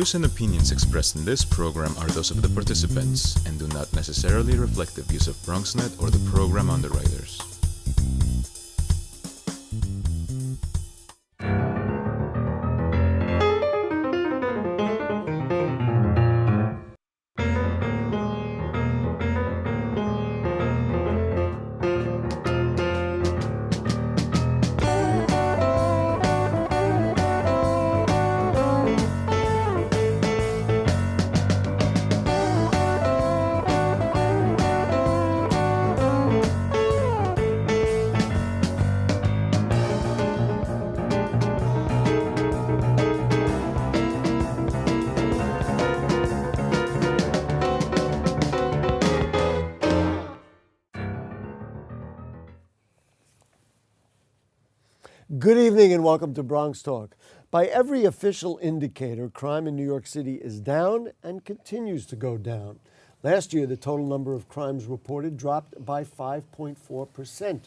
views and opinions expressed in this program are those of the participants and do not necessarily reflect the views of BronxNet or the program underwriters. Good evening and welcome to BronxTalk. By every official indicator, crime in New York City is down and continues to go down. Last year, the total number of crimes reported dropped by 5.4%.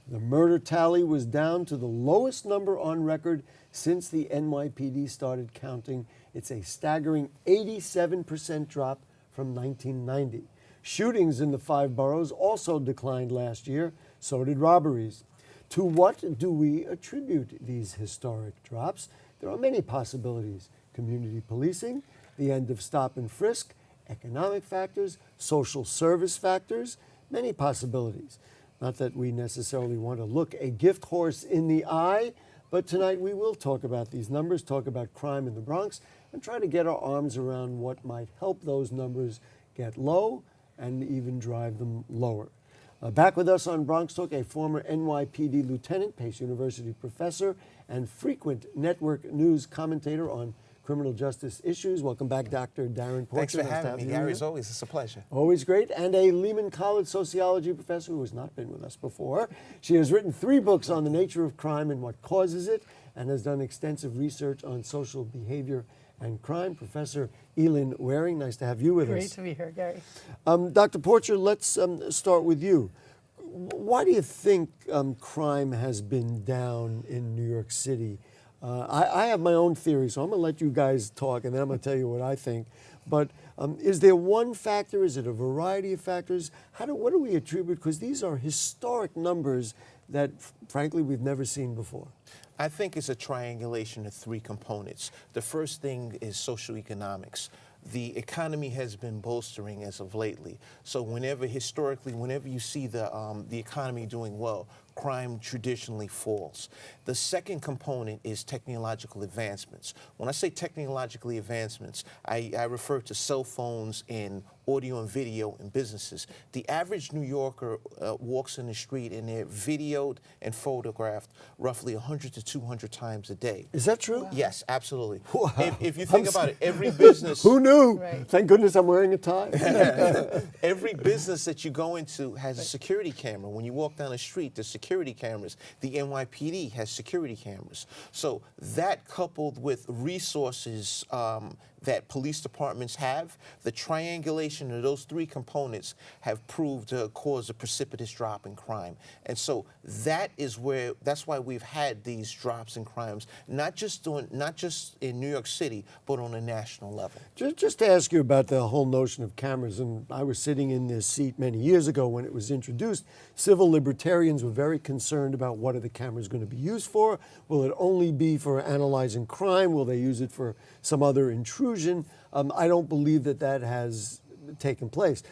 The murder tally was down to the lowest number on record since the NYPD started counting. It's a staggering 87% drop from 1990. Shootings in the 5 boroughs also declined last year. So did robberies. To what do we attribute these historic drops? There are many possibilities. Community policing, the end of stop and frisk, economic factors, social service factors, many possibilities. Not that we necessarily want to look a gift horse in the eye, but tonight we will talk about these numbers, talk about crime in the Bronx, and try to get our arms around what might help those numbers get low and even drive them lower. Back with us on BronxTalk, a former NYPD lieutenant, Pace University professor, and frequent network news commentator on criminal justice issues. Welcome back, Dr. Darrin Porcher. Thanks for having me, Gary. As always, it's a pleasure. Always great. And a Lehman College sociology professor who has not been with us before. She has written 3 books on the nature of crime and what causes it, and has done extensive research on social behavior and crime. Professor Elin Waring, nice to have you with us. Great to be here, Gary. Dr. Porcher, let's start with you. Why do you think crime has been down in New York City? I have my own theory, so I'm going to let you guys talk, and then I'm going to tell you what I think. But is there one factor? Is it a variety of factors? What do we attribute? Because these are historic numbers that, frankly, we've never seen before. I think it's a triangulation of 3 components. The first thing is socioeconomics. The economy has been bolstering as of lately. So whenever you see the economy doing well, crime traditionally falls. The second component is technological advancements. When I say technological advancements, I refer to cell phones and audio and video in businesses. The average New Yorker walks in the street and they're videoed and photographed roughly 100 to 200 times a day. Is that true? Wow. Yes, absolutely. Wow. If you think about it, every business... Who knew? Right. Thank goodness I'm wearing a tie. Every business that you go into has a security camera. When you walk down the street, there's security cameras. The NYPD has security cameras. So that, coupled with resources that police departments have, the triangulation of those 3 components have proved to cause a precipitous drop in crime. And so that's why we've had these drops in crimes, not just in New York City, but on a national level. Just to ask you about the whole notion of cameras, and I was sitting in this seat many years ago when it was introduced. Civil libertarians were very concerned about what are the cameras going to be used for. Will it only be for analyzing crime? Will they use it for some other intrusion? I don't believe that has taken place.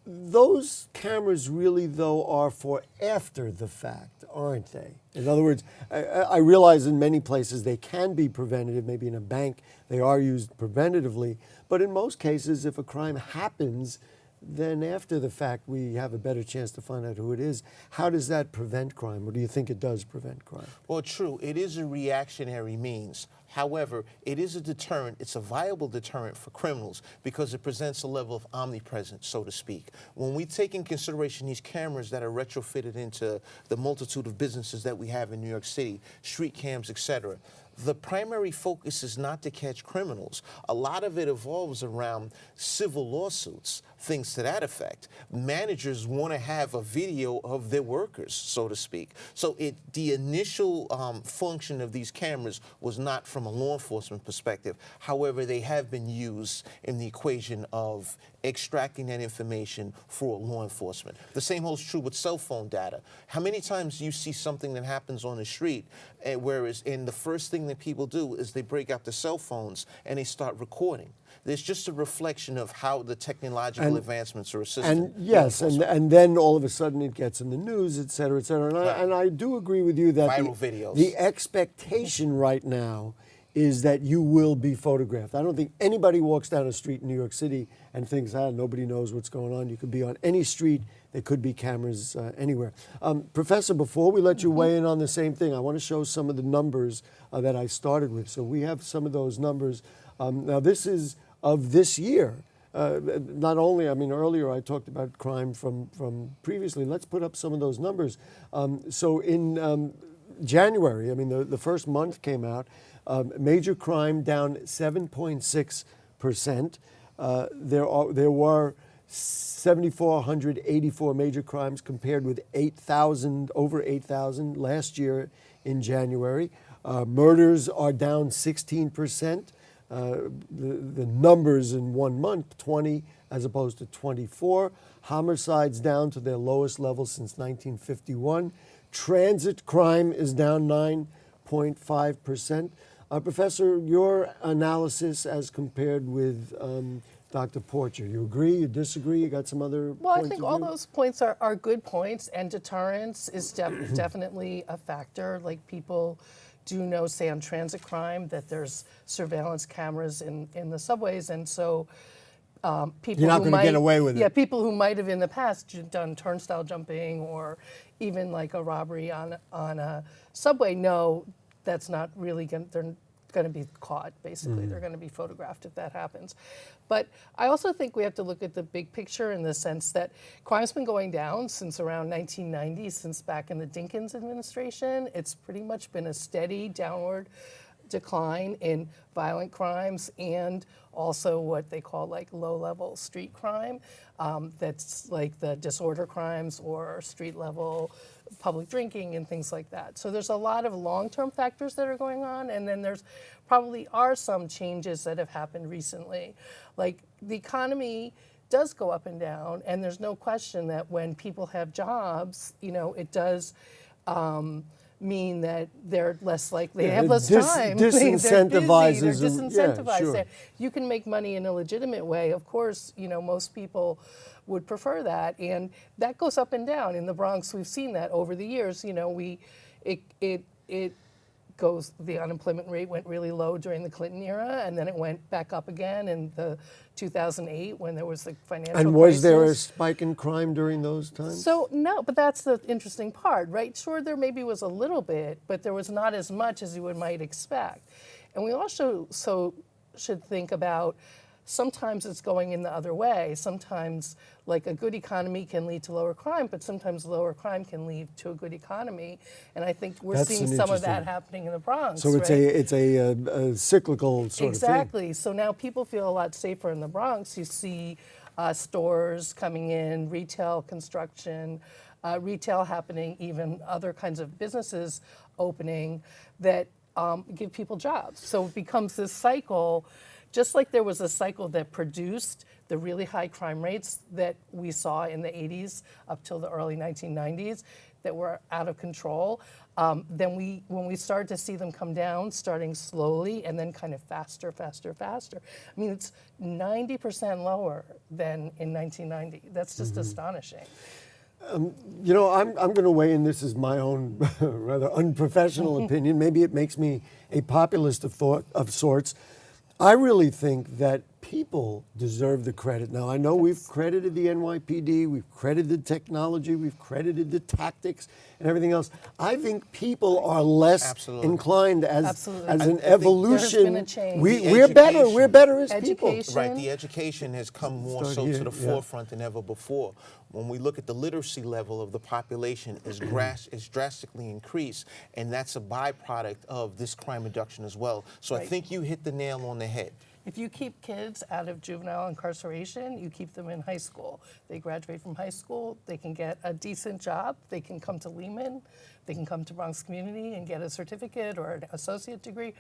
Those cameras really, though, are for after the fact, aren't they? In other words, I realize in many places they can be preventative. Maybe in a bank they are used preventatively. But in most cases, if a crime happens, then after the fact we have a better chance to find out who it is. How does that prevent crime, or do you think it does prevent crime? Well, true. It is a reactionary means. However, it is a deterrent. It's a viable deterrent for criminals because it presents a level of omnipresence, so to speak. When we take in consideration these cameras that are retrofitted into the multitude of businesses that we have in New York City, street cams, etc., the primary focus is not to catch criminals. A lot of it evolves around civil lawsuits, things to that effect. Managers want to have a video of their workers, so to speak. So the initial function of these cameras was not from a law enforcement perspective. However, they have been used in the equation of extracting that information for law enforcement. The same holds true with cell phone data. How many times do you see something that happens on the street, and the first thing that people do is they break out the cell phones and they start recording? There's just a reflection of how the technological advancements are assisting. And yes, and then all of a sudden it gets in the news, et cetera, et cetera. And I do agree with you that viral videos. The expectation right now is that you will be photographed. I don't think anybody walks down a street in New York City and thinks, nobody knows what's going on. You could be on any street. There could be cameras anywhere. Professor, before we let you weigh in on the same thing, I want to show some of the numbers that I started with. So we have some of those numbers. Now this is of this year. Not only, earlier I talked about crime from previously. Let's put up some of those numbers. So in January, the first month came out, major crime down 7.6%. There were 7,484 major crimes compared with over 8,000 last year in January. Murders are down 16%. The numbers in 1 month, 20 as opposed to 24. Homicides down to their lowest level since 1951. Transit crime is down 9.5%. Professor, your analysis as compared with Dr. Porcher, you agree, you disagree, you got some other Well, points I think of all view? those points are good points, and deterrence is definitely a factor. Like, people do know, say, on transit crime, that there's surveillance cameras in the subways, and so people You're not who going to get away with it. Yeah, people who might have in the past done turnstile jumping or even like a robbery on a subway know that's not really they're going to be caught, basically. They're going to be photographed if that happens. But I also think we have to look at the big picture in the sense that crime's been going down since around 1990, since back in the Dinkins administration. It's pretty much been a steady downward decline in violent crimes and also what they call like low-level street crime. That's like the disorder crimes or street-level public drinking and things like that. So there's a lot of long-term factors that are going on, and then there's probably are some changes that have happened recently. Like, the economy does go up and down, and there's no question that when people have jobs, it does mean that they're less likely, they have less time. Disincentivizes They're them. disincentivized. Yeah, sure. You can make money in a legitimate way. Of course, most people would prefer that, and that goes up and down. In the Bronx, we've seen that over the years. The unemployment rate went really low during the Clinton era, and then it went back up again in the 2008 when there was the financial crisis. And was there a spike in crime during those times? So no, but that's the interesting part, right? Sure, there maybe was a little bit, but there was not as much as you might expect. And we also should think about, sometimes it's going in the other way. Sometimes, like, a good economy can lead to lower crime, but sometimes lower crime can lead to a good economy. And I think we're seeing some of that happening in the Bronx. So it's a cyclical sort of thing. Exactly. So now people feel a lot safer in the Bronx. You see stores coming in, retail, construction, retail happening, even other kinds of businesses opening that give people jobs. So it becomes this cycle. Just like there was a cycle that produced the really high crime rates that we saw in the 80s up till the early 1990s that were out of control, then when we started to see them come down, starting slowly and then kind of faster. It's 90% lower than in 1990. That's just astonishing. I'm going to weigh in. This is my own rather unprofessional opinion. Maybe it makes me a populist of sorts. I really think that people deserve the credit. Now, I know we've credited the NYPD, we've credited the technology, we've credited the tactics and everything else. I think people are less Absolutely. inclined as Absolutely. an I think evolution. there's been a change. We're better. We're better as people. Education. Right, the education has come more Start so here, to the yeah. forefront than ever before. When we look at the literacy level of the population is drastically increased, and that's a byproduct of this crime reduction as well. So I Right. think you hit the nail on the head. If you keep kids out of juvenile incarceration, you keep them in high school. They graduate from high school, they can get a decent job, they can come to Lehman, they can come to Bronx Community and get a certificate or an associate degree.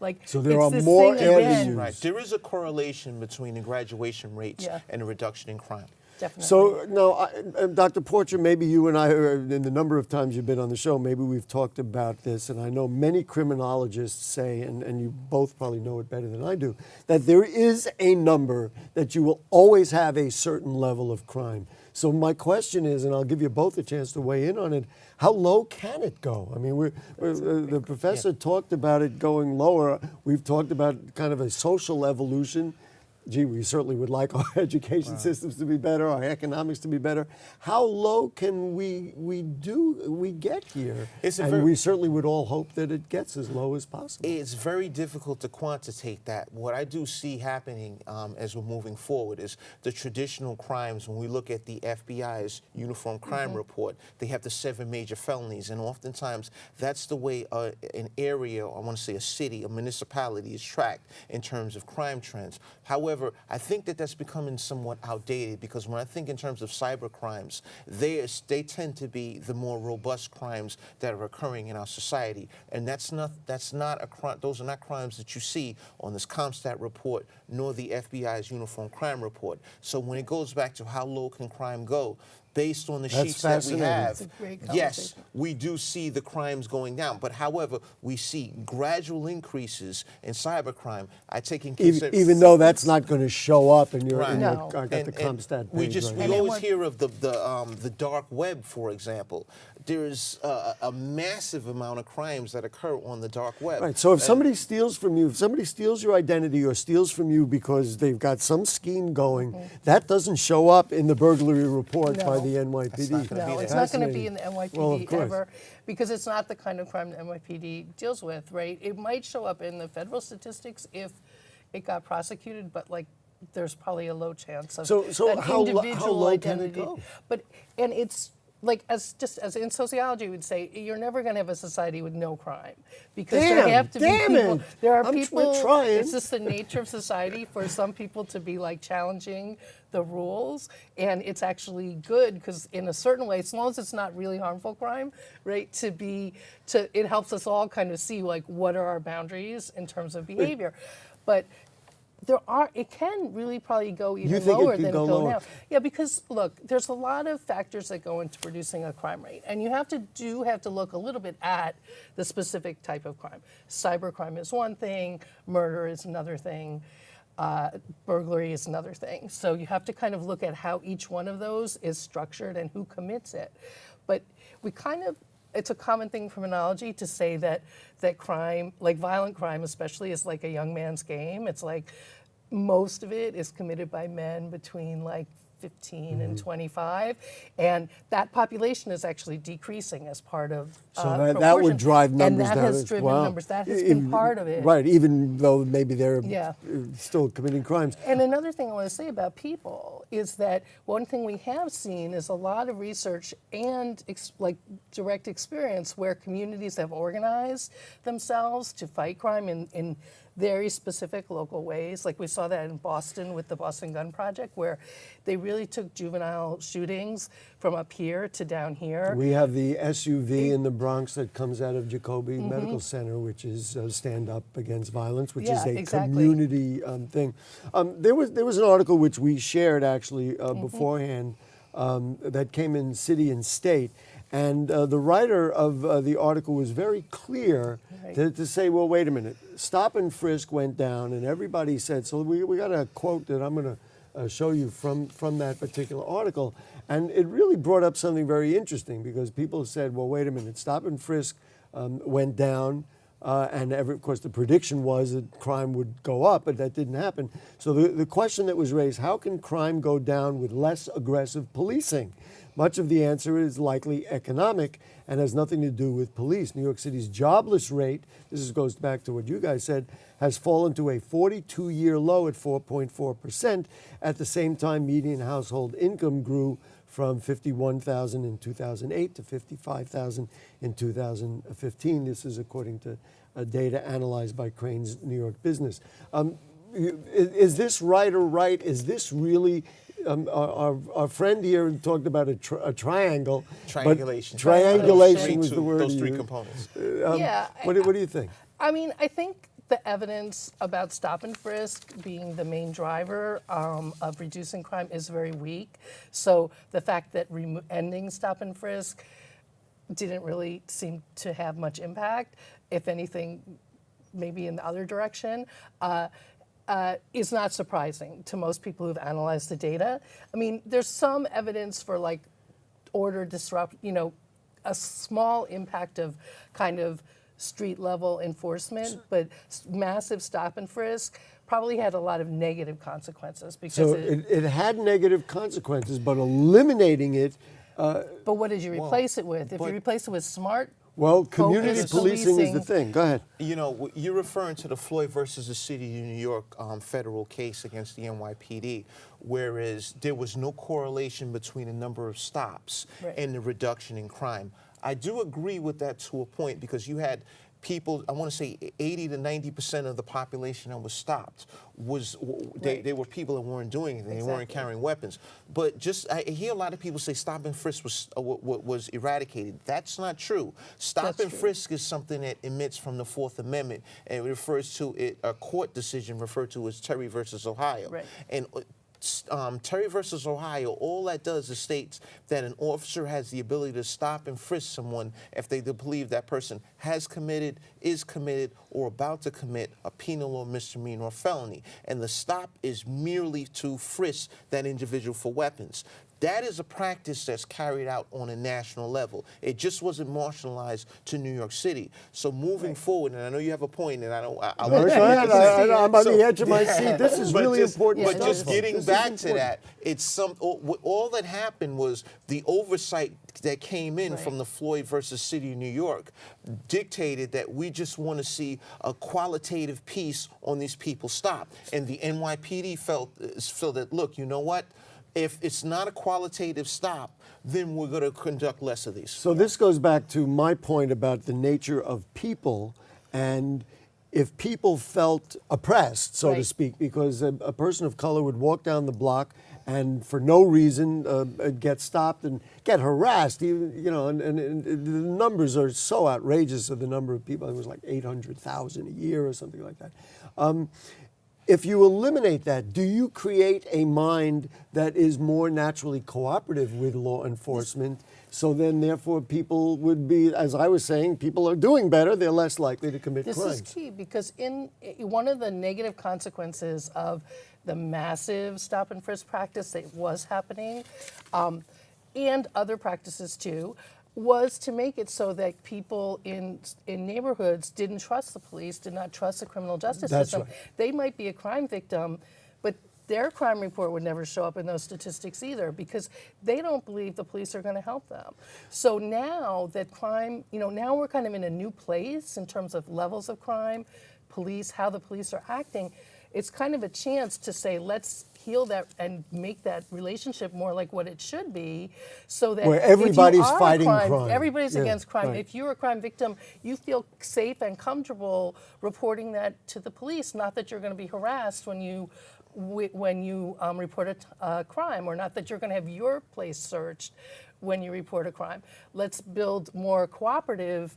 Like, So there it's are this more thing again. avenues. Right, there is a correlation between the graduation rates Yeah. and the reduction in crime. Definitely. So, no, Dr. Porcher, maybe you and I, in the number of times you've been on the show, maybe we've talked about this, and I know many criminologists say, and you both probably know it better than I do, that there is a number that you will always have a certain level of crime. So my question is, and I'll give you both a chance to weigh in on it, how low can it go? I mean, the professor talked about it going lower. We've talked about kind of a social evolution. Gee, we certainly would like our education systems to be better, our economics to be better. How low can we get here? And we certainly would all hope that it gets as low as possible. It's very difficult to quantitate that. What I do see happening as we're moving forward is the traditional crimes. When we look at the FBI's Uniform Crime Report, they have the 7 major felonies, and oftentimes that's the way an area, I want to say a city, a municipality is tracked in terms of crime trends. However, I think that that's becoming somewhat outdated, because when I think in terms of cyber crimes, they tend to be the more robust crimes that are occurring in our society, and that's not a crime. Those are not crimes that you see on this CompStat report nor the FBI's Uniform Crime Report. So when it goes back to how low can crime go, based on the sheets that we have, It's a great yes, conversation. we do see the crimes going down. But however, we see gradual increases in cybercrime. I take in consideration, Even though that's not going to show up in your, Right. No. I got the CompStat we page just right we here. always hear of the dark web, for example. There's a massive amount of crimes that occur on the dark web. Right. So if somebody steals from you, if somebody steals your identity or steals from you because they've got some scheme going, that doesn't show up in the burglary report by No. the NYPD. not gonna be No, there. it's not going to be in the NYPD Well, of course. ever, because it's not the kind of crime the NYPD deals with, right? It might show up in the federal statistics if it got prosecuted, but like there's probably a low chance of So that how individual low can it identity. go? But and it's like as in sociology would say, you're never going to have a society with no crime, because there have to be Damn people. it. There are We're people. trying. It's just the nature of society for some people to be like challenging the rules, and it's actually good because in a certain way, as long as it's not really harmful crime, right? It helps us all kind of see like what are our boundaries in terms of behavior, but. It can really probably go even think it lower could than it go go lower? now. Yeah, because look, there's a lot of factors that go into producing a crime rate, and you have to look a little bit at the specific type of crime. Cybercrime is one thing, murder is another thing, burglary is another thing. So you have to kind of look at how each one of those is structured and who commits it. But it's a common thing in criminology to say that crime, like violent crime especially, is like a young man's game. It's like most of it is committed by men between like 15 and 25, and that population is actually decreasing as part of So that would proportion. drive numbers and that down. has driven Wow. numbers. That has been part of it. Right, even though maybe they're Yeah. still committing crimes. And another thing I want to say about people is that one thing we have seen is a lot of research and like direct experience where communities have organized themselves to fight crime in very specific local ways. Like we saw that in Boston with the Boston Gun Project, where they really took juvenile shootings from up here to down here. We have the SUV in the Bronx that comes out of Jacoby Medical Center, which is Stand Up Against Violence, which is Yeah, a exactly. community thing. There was an article which we shared actually beforehand that came in City and State. And the writer of the article was very clear to say, well, wait a minute, stop and frisk went down, and everybody said, so we got a quote that I'm going to show you from that particular article. And it really brought up something very interesting, because people said, well, wait a minute, stop and frisk went down, And of course, the prediction was that crime would go up, but that didn't happen. So the question that was raised, how can crime go down with less aggressive policing? Much of the answer is likely economic and has nothing to do with police. New York City's jobless rate, goes back to what you guys said, has fallen to a 42-year low at 4.4%. At the same time, median household income grew from $51,000 in 2008 to $55,000 in 2015. This is according to data analyzed by Crane's New York Business. Is this right or right? Is this really... our friend here talked about a triangle. Triangulation. Triangulation was the word. Those three components. What do you think? I mean, I think the evidence about stop and frisk being the main driver of reducing crime is very weak. So the fact that ending stop and frisk didn't really seem to have much impact, if anything, maybe in the other direction, is not surprising to most people who've analyzed the data. I mean, there's some evidence for like order disrupt, a small impact of kind of street level enforcement, but massive stop and frisk probably had a lot of negative consequences because so it had negative consequences, but eliminating it. But what did you replace it with? If you replace it with smart. Well, community focused policing is the thing. Go ahead. You're referring to the Floyd versus the City of New York federal case against the NYPD, whereas there was no correlation between the number of stops and the reduction in crime. I do agree with that to a point because you had people, I want to say 80 to 90% of the population that was stopped they were people that weren't doing anything. They weren't carrying weapons. But I hear a lot of people say stop and frisk was eradicated. That's not true. Stop and frisk is something that emits from the Fourth Amendment, and it refers to a court decision referred to as Terry versus Ohio. Right. And Terry versus Ohio, all that does is states that an officer has the ability to stop and frisk someone if they believe that person has committed, is committed, or about to commit a penal or misdemeanor or felony. And the stop is merely to frisk that individual for weapons. That is a practice that's carried out on a national level. It just wasn't marginalized to New York City. So moving forward, and I know you have a point, and I'm on the edge of my seat. This is really important. But just getting back to that, all that happened was the oversight that came in from the Floyd versus City of New York dictated that we just want to see a qualitative piece on these people stop. And the NYPD felt that, look, you know what? If it's not a qualitative stop, then we're going to conduct less of these. So this goes back to my point about the nature of people, and if people felt oppressed, so to speak, because a person of color would walk down the block and for no reason get stopped and get harassed, and the numbers are so outrageous of the number of people. It was like 800,000 a year or something like that. If you eliminate that, do you create a mind that is more naturally cooperative with law enforcement? So then, therefore, people would be, as I was saying, people are doing better. They're less likely to commit crimes. This is key because one of the negative consequences of the massive stop and frisk practice that was happening, and other practices too, was to make it so that people in neighborhoods didn't trust the police, did not trust the criminal justice system. Right. They might be a crime victim, but their crime report would never show up in those statistics either because they don't believe the police are going to help them. So now that crime, now we're kind of in a new place in terms of levels of crime, police, how the police are acting. It's kind of a chance to say, let's heal that and make that relationship more like what it should be, so that where everybody's fighting crime, everybody's against crime. Right. If you're a crime victim, you feel safe and comfortable reporting that to the police, not that you're going to be harassed when you report a crime, or not that you're going to have your place searched when you report a crime. Let's build more cooperative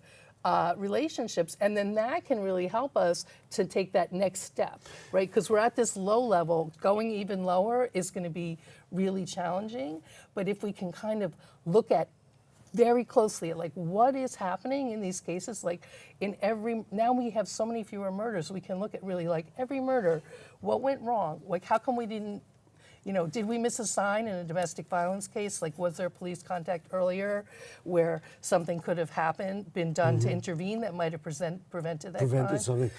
relationships, and then that can really help us to take that next step, right? Because we're at this low level. Going even lower is going to be really challenging. But if we can kind of look at very closely at like what is happening in these cases, like now we have so many fewer murders, we can look at really like every murder, what went wrong? Like how come we didn't did we miss a sign in a domestic violence case? Like, was there police contact earlier where something could have been done to intervene that might have prevented that crime? Something.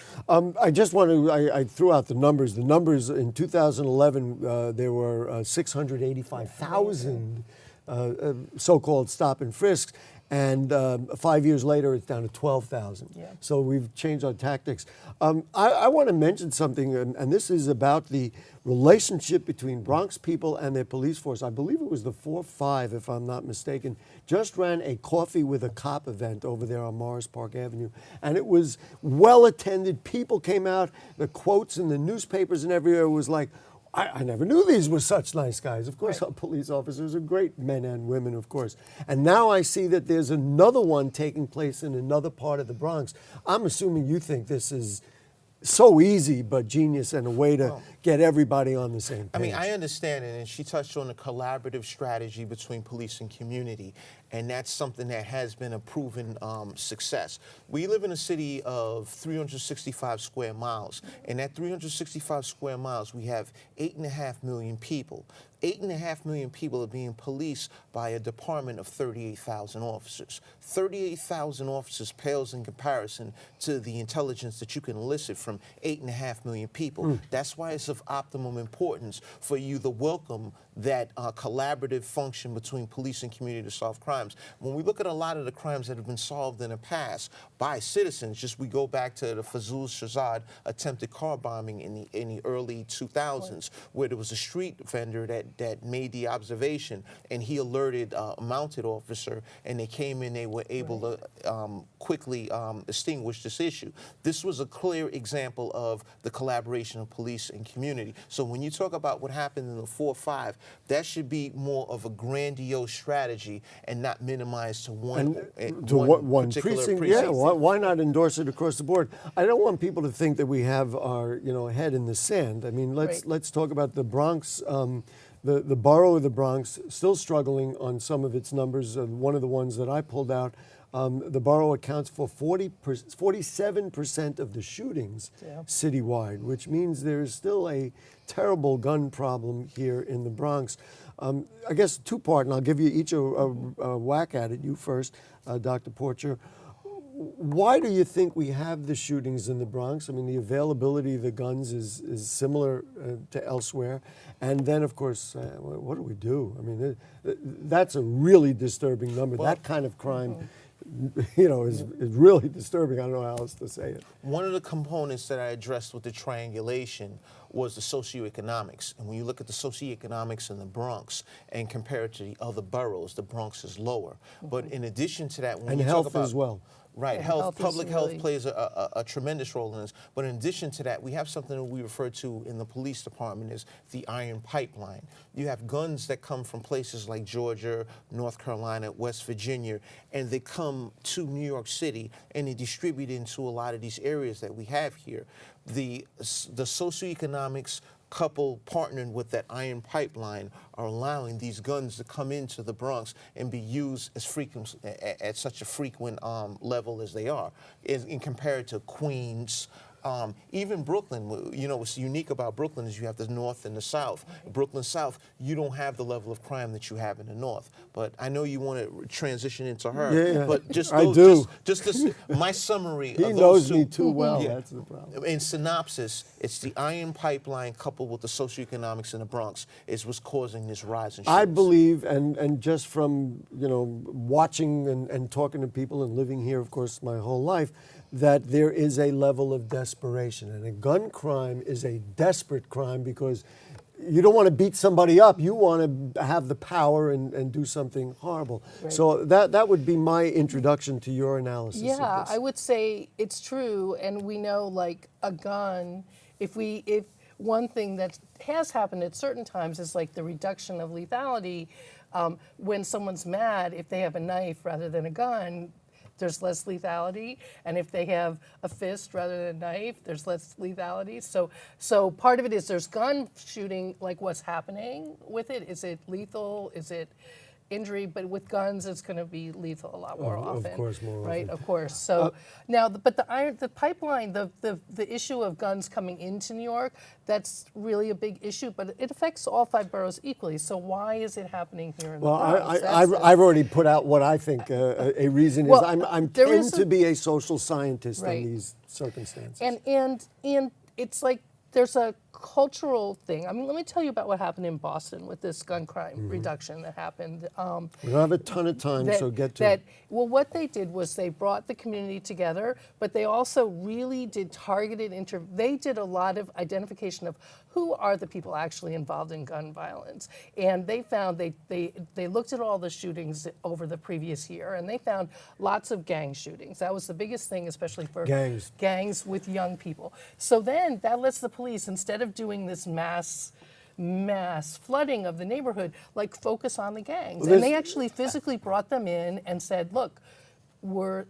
I just want to, I threw out the numbers. The numbers in 2011, there were 685,000 so-called stop and frisks. And 5 years later, it's down to 12,000. Yeah. So we've changed our tactics. I want to mention something, and this is about the relationship between Bronx people and their police force. I believe it was the 4-5, if I'm not mistaken, just ran a coffee with a cop event over there on Morris Park Avenue. And it was well attended. People came out. The quotes in the newspapers and everywhere was like, I never knew these were such nice guys. Of course, Right. our police officers are great men and women, of course. And now I see that there's another one taking place in another part of the Bronx. I'm assuming you think this is so easy but genius and a way to get everybody on the same page. I mean, I understand it, and she touched on a collaborative strategy between police and community, and that's something that has been a proven success. We live in a city of 365 square miles, and at 365 square miles, we have 8.5 million people. 8.5 million people are being policed by a department of 38,000 officers. 38,000 officers pales in comparison to the intelligence that you can elicit from 8.5 million people. That's why it's of optimum importance for you to welcome that collaborative function between police and community to solve crimes. When we look at a lot of the crimes that have been solved in the past by citizens, just we go back to the Fazul Shahzad attempted car bombing in the early 2000s, where there was a street vendor that made the observation, and he alerted a mounted officer, and they came in, they were able to quickly extinguish this issue. This was a clear example of the collaboration of police and community. So when you talk about what happened in the 4-5, that should be more of a grandiose strategy and not minimized to one particular precinct. Yeah, why not endorse it across the board? I don't want people to think that we have our head in the sand. I mean, let's talk about the Bronx. The borough of the Bronx still struggling on some of its numbers. One of the ones that I pulled out, the borough accounts for 47% of the shootings citywide, which means there's still a terrible gun problem here in the Bronx. I guess two-part, and I'll give you each a whack at it. You first, Dr. Porcher. Why do you think we have the shootings in the Bronx? I mean, the availability of the guns is similar to elsewhere. And then, of course, what do we do? I mean, that's a really disturbing number. That kind of crime, is really disturbing. I don't know how else to say it. One of the components that I addressed with the triangulation was the socioeconomics. And when you look at the socioeconomics in the Bronx and compare it to the other boroughs, the Bronx is lower. But in addition to that, when you health talk about, as well. Right, Health public is health really plays a tremendous role in this. But in addition to that, we have something that we refer to in the police department as the iron pipeline. You have guns that come from places like Georgia, North Carolina, West Virginia, and they come to New York City and they distribute into a lot of these areas that we have here. The socioeconomics couple partnering with that iron pipeline are allowing these guns to come into the Bronx and be used as frequent at such a frequent level as they are, in compared to Queens. Even Brooklyn, what's unique about Brooklyn is you have the North and the South. Brooklyn South, you don't have the level of crime that you have in the North. But I know you want to transition into her. Yeah, but just I those, do. Just my summary. He of knows those me two. too well. Yeah. That's the problem. In synopsis, it's the iron pipeline coupled with the socioeconomics in the Bronx is what's causing this rise in shootings. I believe, and just from watching and talking to people and living here, of course, my whole life, that there is a level of desperation. And a gun crime is a desperate crime because you don't want to beat somebody up. You want to have the power and do something horrible. Right. So that would be my introduction to your analysis of Yeah, this. I would say it's true, and we know like a gun, if one thing that has happened at certain times is like the reduction of lethality. When someone's mad, if they have a knife rather than a gun, there's less lethality, and if they have a fist rather than a knife, there's less lethality. So part of it is there's gun shooting, like what's happening with it. Is it lethal? Is it injury, but with guns, it's going to be lethal a lot more often. Of course, more right? often. Of course. So now, but the pipeline, the issue of guns coming into New York, that's really a big issue, but it affects all 5 boroughs equally. So why is it happening here in the Bronx? I've already put out what I think a reason Well, is. I'm there tend is to be a social scientist Right. in these circumstances. And it's like there's a cultural thing. I mean, let me tell you about what happened in Boston with this gun crime reduction that happened. We don't have a ton of time, so get to it. Well, what they did was they brought the community together, but they also really did targeted they did a lot of identification of who are the people actually involved in gun violence. And they found, they looked at all the shootings over the previous year, and they found lots of gang shootings. That was the biggest thing, especially for gangs with young people. So then that lets the police, instead of doing this mass flooding of the neighborhood, like focus on the gangs. And they actually physically brought them in and said, look, we're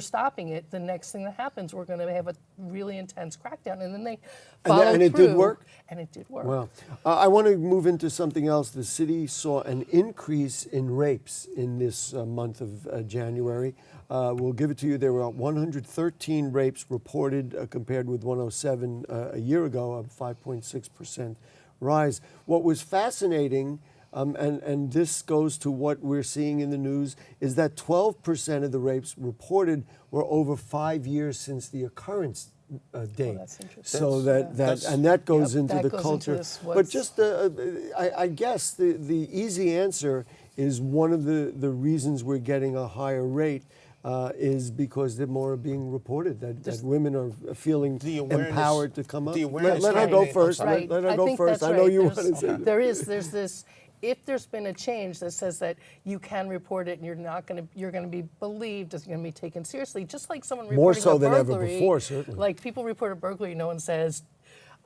stopping it. The next thing that happens, we're going to have a really intense crackdown. And then they followed and it through, did work? And it did work. Well, I want to move into something else. The city saw an increase in rapes in this month of January. We'll give it to you. There were 113 rapes reported compared with 107 a year ago, a 5.6% rise. What was fascinating, and this goes to what we're seeing in the news, is that 12% of the rapes reported were over 5 years since the occurrence date. That's interesting. So that goes into that the goes culture. into this, But just, I guess the easy answer is one of the reasons we're getting a higher rate is because they're more being reported, that women are feeling empowered to come up. Let her go first. Right. Let her go first. I That's know right. you want to say that. There's this. If there's been a change that says that you can report it and you're going to be believed, it's going to be taken seriously, just like someone reporting More so a than ever burglary, before, certainly. Like people report a burglary, no one says,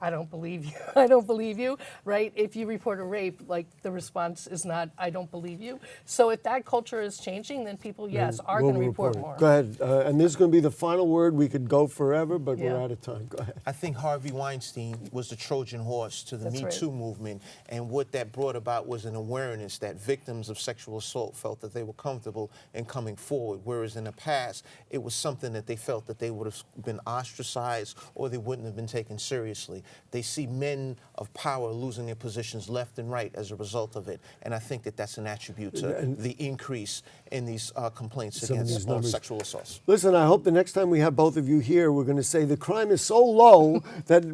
I don't believe you. I don't believe you, right? If you report a rape, like the response is not, I don't believe you. So if that culture is changing, then people, yes, are going to report more. Go ahead. And this is going to be the final word. We could go forever, but Yeah. we're out of time. Go ahead. I think Harvey Weinstein was the Trojan horse to the That's Me right. Too movement, and what that brought about was an awareness that victims of sexual assault felt that they were comfortable in coming forward, whereas in the past, it was something that they felt that they would have been ostracized or they wouldn't have been taken seriously. They see men of power losing their positions left and right as a result of it, and I think that that's an attribute to the increase in these complaints against sexual assaults. Listen, I hope the next time we have both of you here, we're going to say the crime is so low that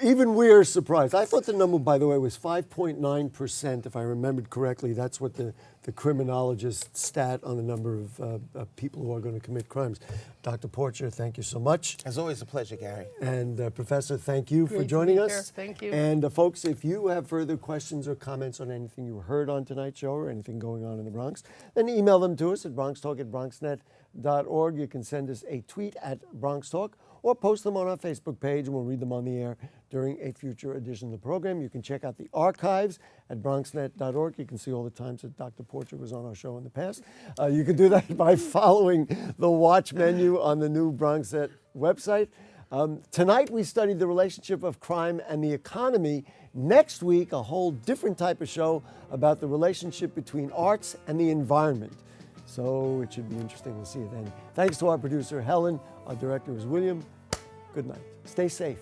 even we're surprised. I thought the number, by the way, was 5.9%, if I remembered correctly. That's what the criminologist stat on the number of people who are going to commit crimes. Dr. Porcher, thank you so much. As always, a pleasure, Gary. And Professor, thank you for Great to joining be us. here. Thank you. And folks, if you have further questions or comments on anything you heard on tonight's show or anything going on in the Bronx, then email them to us at BronxTalk@BronxNet.org. You can send us a tweet at BronxTalk or post them on our Facebook page, and we'll read them on the air during a future edition of the program. You can check out the archives at BronxNet.org. You can see all the times that Dr. Porcher was on our show in the past. You can do that by following the watch menu on the new BronxNet website. Tonight we studied the relationship of crime and the economy. Next week, a whole different type of show about the relationship between arts and the environment. So it should be interesting to see it then. Thanks to our producer, Helen. Our director is William. Good night. Stay safe.